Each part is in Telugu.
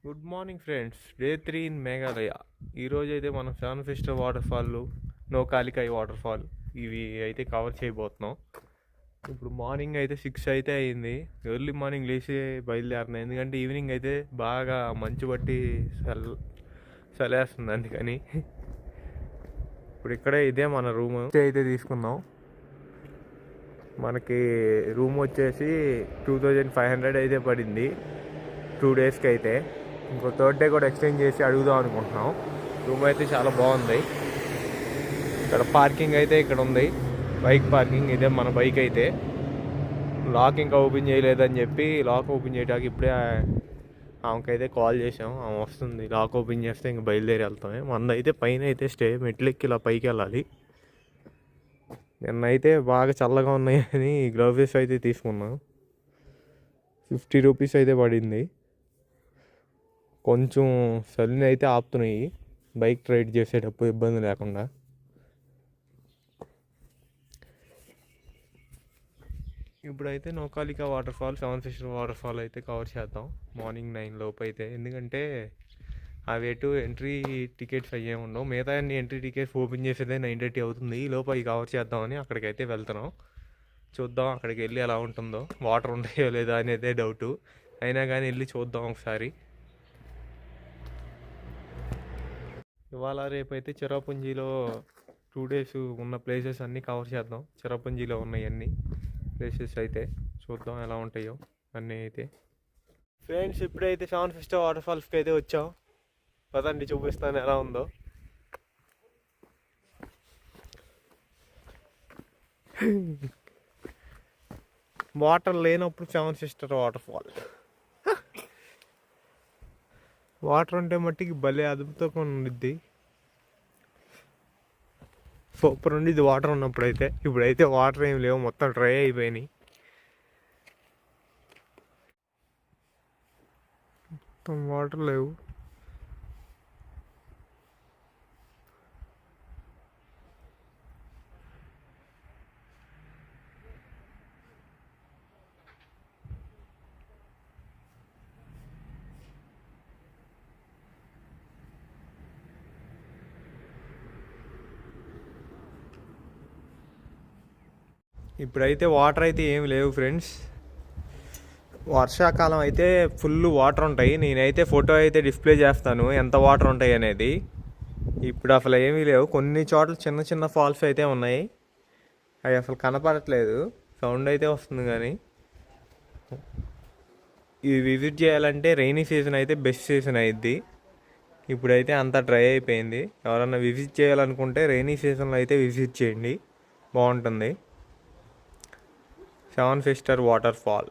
Good morning friends. Day 3 in Meghalaya. ఈరోజు అయితే మనం seven sister waterfall, Nohkalikai waterfall ఇవి అయితే కవర్ చేయబోతున్నాం. ఇప్పుడు మార్నింగ్ అయితే 6 అయితే అయింది. ఎర్లీ మార్నింగ్ లేచి బయలుదేరుతున్నాం, ఎందుకంటే ఈవినింగ్ అయితే బాగా మంచు పట్టి చలేస్తుంది. అందుకని ఇప్పుడు ఇక్కడే ఇదే మన రూమ్ అయితే తీసుకున్నాం. మనకి రూమ్ వచ్చేసి 2500 అయితే పడింది 2 డేస్కి అయితే. ఇంకో థర్డ్ డే కూడా ఎక్స్చేంజ్ చేసి అడుగుదాం అనుకుంటున్నాం. రూమ్ అయితే చాలా బాగుంది. ఇక్కడ పార్కింగ్ అయితే ఇక్కడ ఉంది, బైక్ పార్కింగ్. ఇదే మన బైక్ అయితే. లాక్ ఇంకా ఓపెన్ చేయలేదని చెప్పి లాక్ ఓపెన్ చేయడానికి ఇప్పుడే ఆమెకైతే కాల్ చేసాం. ఆమె వస్తుంది. లాక్ ఓపెన్ చేస్తే ఇంక బయలుదేరి వెళ్తామే. మనదైతే పైన అయితే స్టే, మెట్లెక్కి ఇలా పైకి వెళ్ళాలి. నిన్నైతే బాగా చల్లగా ఉన్నాయని గ్లౌజెస్ అయితే తీసుకున్నాం. 50 రూపీస్ అయితే పడింది. కొంచెం చలిని అయితే ఆపుతున్నాయి బైక్ రైడ్ చేసేటప్పుడు ఇబ్బంది లేకుండా. ఇప్పుడైతే Nohkalikai waterfall, seven sister waterfall అయితే కవర్ చేద్దాం మార్నింగ్ 9 లోపు అయితే. ఎందుకంటే అవి ఎటు ఎంట్రీ టికెట్స్ అయ్యే ఉండవు. మిగతా అన్ని ఎంట్రీ టికెట్స్ ఓపెన్ చేసేదే 9:30 అవుతుంది. ఈ లోపు అవి కవర్ చేద్దామని అక్కడికైతే వెళ్తున్నాం. చూద్దాం అక్కడికి వెళ్ళి ఎలా ఉంటుందో, వాటర్ ఉంటాయో లేదా అనేదే డౌటు. అయినా కానీ వెళ్ళి చూద్దాం ఒకసారి. ఇవాళ రేపైతే చిరాపుంజీలో 2 డేస్ ఉన్న ప్లేసెస్ అన్నీ కవర్ చేద్దాం. చిరాపుంజీలో ఉన్నాయన్నీ ప్లేసెస్ అయితే చూద్దాం ఎలా ఉంటాయో అన్నీ అయితే. ఫ్రెండ్స్, ఇప్పుడైతే సెవెన్ సిస్టర్ వాటర్ ఫాల్స్కి అయితే వచ్చాం. పదండి చూపిస్తాను ఎలా ఉందో. వాటర్ లేనప్పుడు seven sister water fall, water ఉంటే మట్టికి భలే అదుపుతో ఉండిద్ది. సూపర్ ఉండిద్ది వాటర్ ఉన్నప్పుడైతే. ఇప్పుడైతే వాటర్ ఏం లేవు, మొత్తం డ్రై అయిపోయినాయి. మొత్తం వాటర్ లేవు. ఇప్పుడైతే వాటర్ అయితే ఏమి లేవు ఫ్రెండ్స్. వర్షాకాలం అయితే ఫుల్ వాటర్ ఉంటాయి. నేనైతే ఫోటో అయితే డిస్ప్లే చేస్తాను ఎంత వాటర్ ఉంటాయి అనేది. ఇప్పుడు అసలు ఏమీ లేవు. కొన్ని చోట్ల చిన్న చిన్న ఫాల్స్ అయితే ఉన్నాయి, అవి అసలు కనపడట్లేదు. సౌండ్ అయితే వస్తుంది కానీ. ఇవి విజిట్ చేయాలంటే రైనీ సీజన్ అయితే బెస్ట్ సీజన్ అయిద్ది. ఇప్పుడైతే అంతా డ్రై అయిపోయింది. ఎవరన్నా విజిట్ చేయాలనుకుంటే రైనీ సీజన్లో అయితే విజిట్ చేయండి, బాగుంటుంది. Seven sister water fall.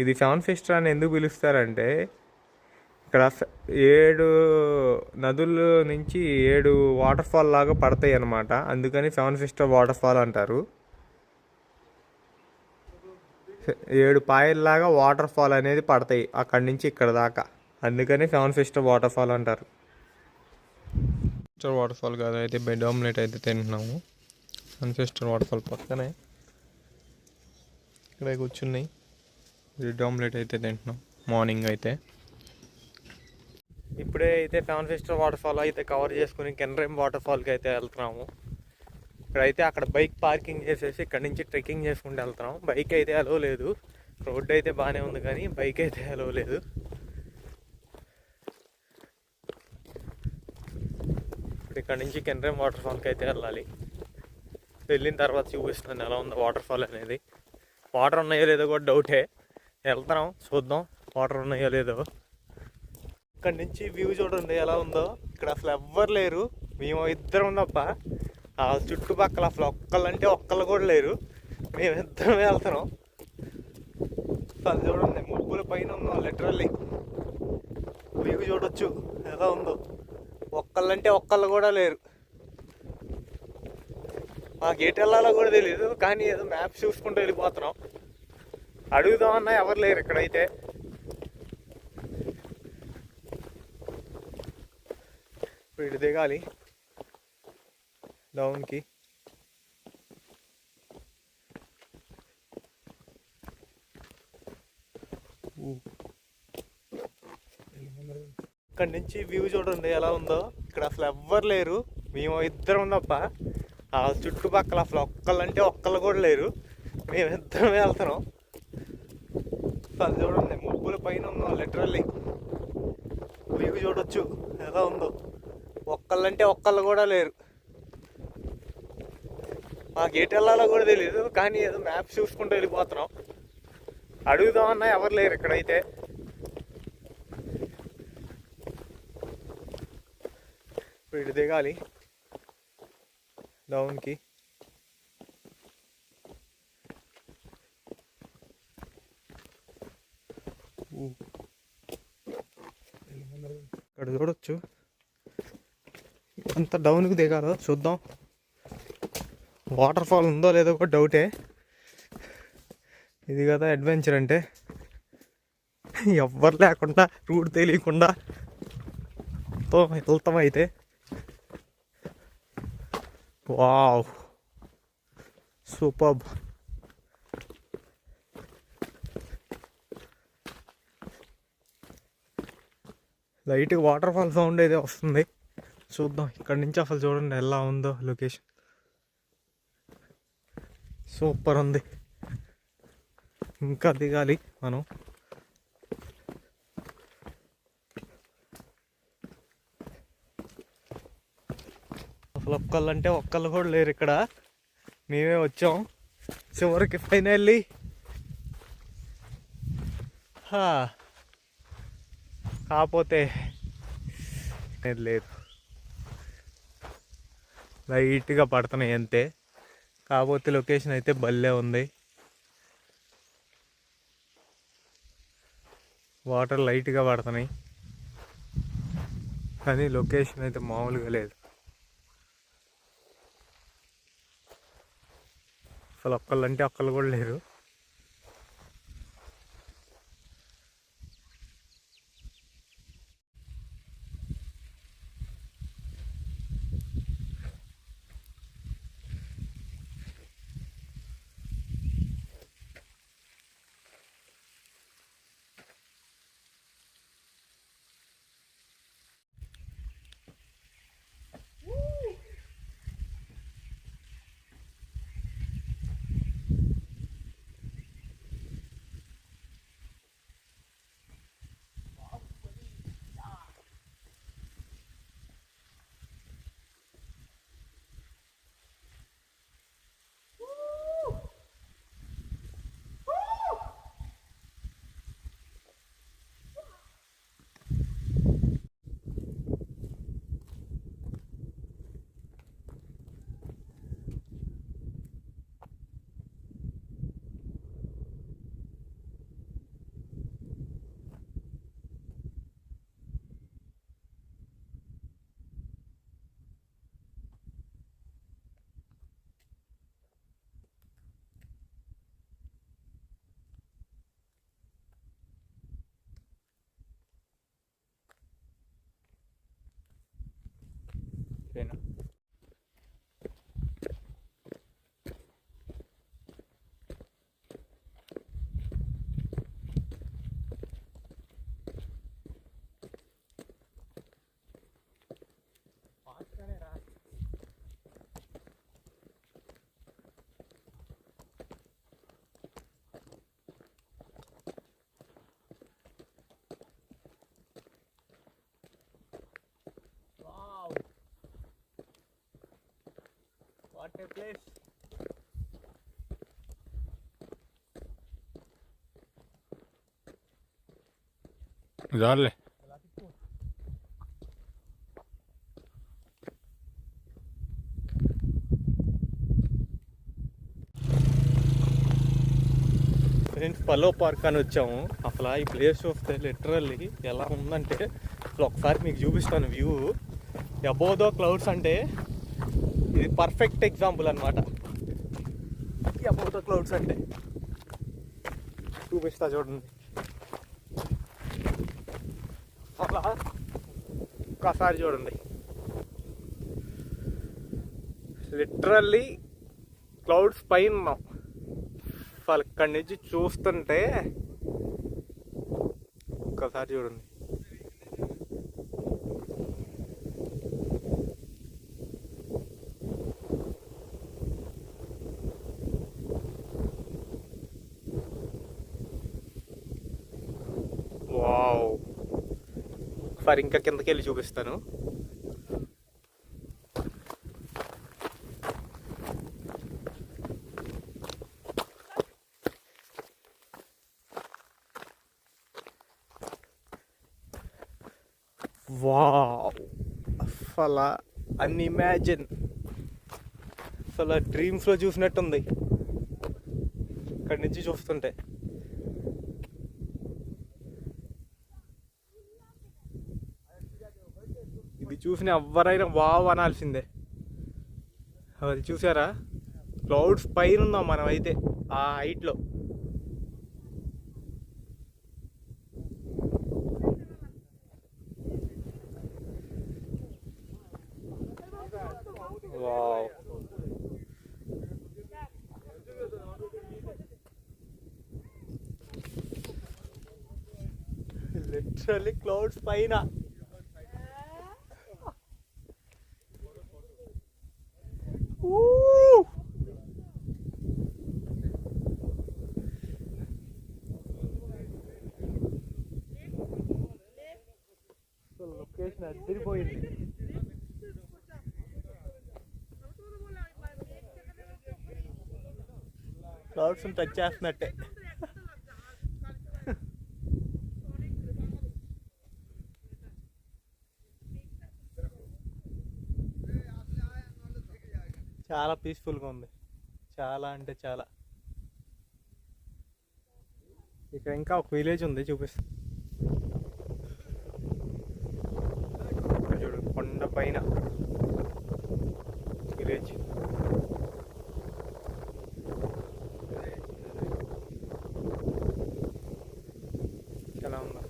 ఇది సెవెన్ సిస్టర్ అని ఎందుకు పిలుస్తారంటే ఇక్కడ 7 నదుల నుంచి 7 వాటర్ ఫాల్ లాగా పడతాయి అన్నమాట. అందుకని సెవెన్ సిస్టర్ వాటర్ ఫాల్ అంటారు. 7 పాయల్లాగా వాటర్ ఫాల్ అనేది పడతాయి అక్కడి నుంచి ఇక్కడ దాకా. అందుకని సెవెన్ సిస్టర్ వాటర్ ఫాల్ అంటారు. సిస్టర్ వాటర్ ఫాల్ కాదు, అయితే బెడ్ ఆమ్లెట్ అయితే తింటున్నాము. సెవెన్ సిస్టర్ వాటర్ ఫాల్ పక్కనే ఇక్కడ కూర్చున్నాయి. బ్రెడ్ ఆమ్లెట్ అయితే తింటున్నాం మార్నింగ్ అయితే. ఇప్పుడే అయితే సెవెన్ సిస్టర్ వాటర్ ఫాల్ అయితే కవర్ చేసుకుని కెనరేమ్ వాటర్ ఫాల్కి అయితే వెళ్తున్నాము. ఇక్కడైతే అక్కడ బైక్ పార్కింగ్ చేసేసి ఇక్కడ నుంచి ట్రెక్కింగ్ చేసుకుంటూ వెళ్తున్నాం. బైక్ అయితే అలో లేదు. రోడ్డు అయితే బాగానే ఉంది కానీ బైక్ అయితే అలో లేదు. ఇప్పుడు ఇక్కడ నుంచి కెనరేమ్ వాటర్ ఫాల్కి అయితే వెళ్ళాలి. వెళ్ళిన తర్వాత చూపిస్తున్నాను ఎలా ఉందో వాటర్ ఫాల్ అనేది. వాటర్ ఉన్నాయో లేదో కూడా డౌటే. వెళ్తున్నాం, చూద్దాం వాటర్ ఉన్నాయో లేదో. ఇక్కడ నుంచి వ్యూ చూడండి ఎలా ఉందో. ఇక్కడ అసలు ఎవ్వరు లేరు, మేము ఇద్దరం తప్ప. ఆ చుట్టుపక్కల అసలు ఒక్కళ్ళంటే ఒక్కళ్ళు కూడా లేరు. మేమిద్దరం వెళ్తున్నాం. అది చూడండి, మబ్బుల పైన ఉన్నాం లిటరల్లీ. వ్యూ చూడొచ్చు ఎలా ఉందో. ఒక్కళ్ళంటే ఒక్కళ్ళు కూడా లేరు. మాకు ఎటు వెళ్ళాలో కూడా తెలియదు, కానీ ఏదో మ్యాప్ చూసుకుంటూ వెళ్ళిపోతున్నాం. అడుగుదామన్నా ఎవరు లేరు ఇక్కడైతే. ఇప్పుడు ఇటు దిగాలి డౌన్కి. ఇక్కడి నుంచి వ్యూ చూడండి ఎలా ఉందో. ఇక్కడ అసలు ఎవ్వరు లేరు, మేము ఇద్దరం తప్ప. ఆ చుట్టుపక్కల అసలు ఒక్కళ్ళంటే ఒక్కళ్ళు కూడా లేరు, మేమిద్దరం వెళ్తున్నాం. అది చూడండి, మబ్బుల పైన ఉన్నాం లిటరల్లీ. వ్యూ చూడొచ్చు ఎలా ఉందో. ఒక్కళ్ళంటే ఒక్కళ్ళు కూడా లేరు. మాకు ఎటు వెళ్ళాలో కూడా తెలియదు, కానీ ఏదో మ్యాప్ చూసుకుంటూ వెళ్ళిపోతున్నాం. అడుగుదామన్నా ఎవరు లేరు ఇక్కడైతే. ఇప్పుడు ఇటు దిగాలి డౌన్కి. ఇక్కడ చూడొచ్చు అంత డౌన్కి దిగాలో చూద్దాం. వాటర్ ఫాల్ ఉందో లేదో కూడా డౌటే. ఇది కదా అడ్వెంచర్ అంటే. ఎవ్వరు లేకుండా రూట్ తెలియకుండా వెళ్తాం అయితే. Wow, superb. లైట్గా వాటర్ ఫాల్ సౌండ్ అయితే వస్తుంది. చూద్దాం ఇక్కడ నుంచి అసలు చూడండి ఎలా ఉందో లొకేషన్. సూపర్ ఉంది. ఇంకా దిగాలి మనం. అసలు ఒక్కళ్ళంటే ఒక్కళ్ళు కూడా లేరు ఇక్కడ. మేమే వచ్చాం చివరికి ఫైనల్లీ. కాకపోతే లేదు, లైట్గా పడుతున్నాయి అంతే. కాకపోతే లొకేషన్ అయితే భలే ఉంది. వాటర్ లైట్గా పడుతున్నాయి కానీ లొకేషన్ అయితే మామూలుగా లేదు. అసలు ఒక్కళ్ళంటే ఒక్కళ్ళు కూడా లేరు. ఓకేనా? What a place. Dale. Friends, pallu park అని వచ్చాము. అసలు ఈ ప్లేస్ చూస్తే లిటరల్లీ ఎలా ఉందంటే అసలు ఒకసారి మీకు చూపిస్తాను వ్యూ. అబోవ్ ద క్లౌడ్స్ అంటే ఇది పర్ఫెక్ట్ ఎగ్జాంపుల్ అనమాట. అబోవ్ ద క్లౌడ్స్ అంటే చూపిస్తా చూడండి. అలా ఒక్కసారి చూడండి, లిటరల్లీ క్లౌడ్స్ పైన ఉన్నాం. అసలు ఇక్కడి నుంచి చూస్తుంటే ఒక్కసారి చూడండి ఈసారి ఇంకా కిందకి వెళ్ళి చూపిస్తాను. వావ్, అసలు అన్ఇమాజిన్, అసలు డ్రీమ్స్లో చూసినట్టుంది ఇక్కడి నుంచి చూస్తుంటే. ఇది చూసిన ఎవరైనా వావ్ అనాల్సిందే. అది చూసారా, క్లౌడ్స్ పైన ఉన్నాం మనం అయితే ఆ హైట్లో. వావ్, లిటరల్లీ క్లౌడ్స్ పైన. లొకేషన్ అదిరిపోయింది. క్లౌడ్స్ టచ్ చేస్తున్నట్టే. చాలా పీస్ఫుల్గా ఉంది, చాలా అంటే చాలా. ఇక్కడ ఇంకా ఒక విలేజ్ ఉంది, చూపిస్తా చూడు, కొండ పైన విలేజ్. ఎలా ఉందా?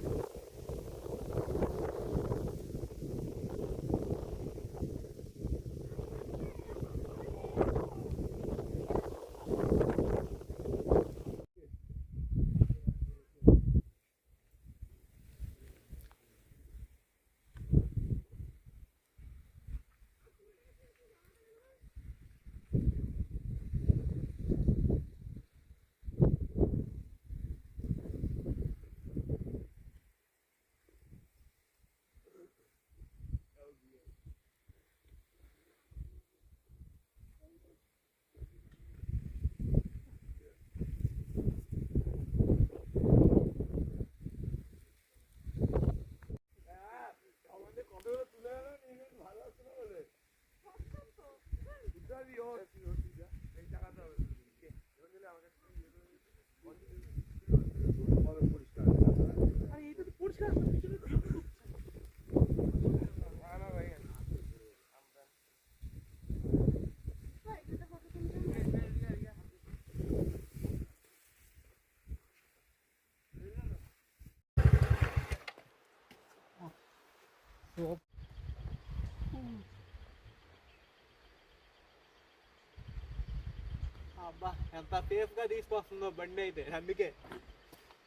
అబ్బా, ఎంత సేఫ్గా తీసుకొస్తుందో బండి అయితే, అందుకే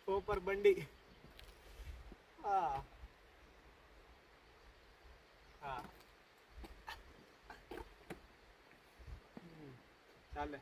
సూపర్ బండి. చాలే.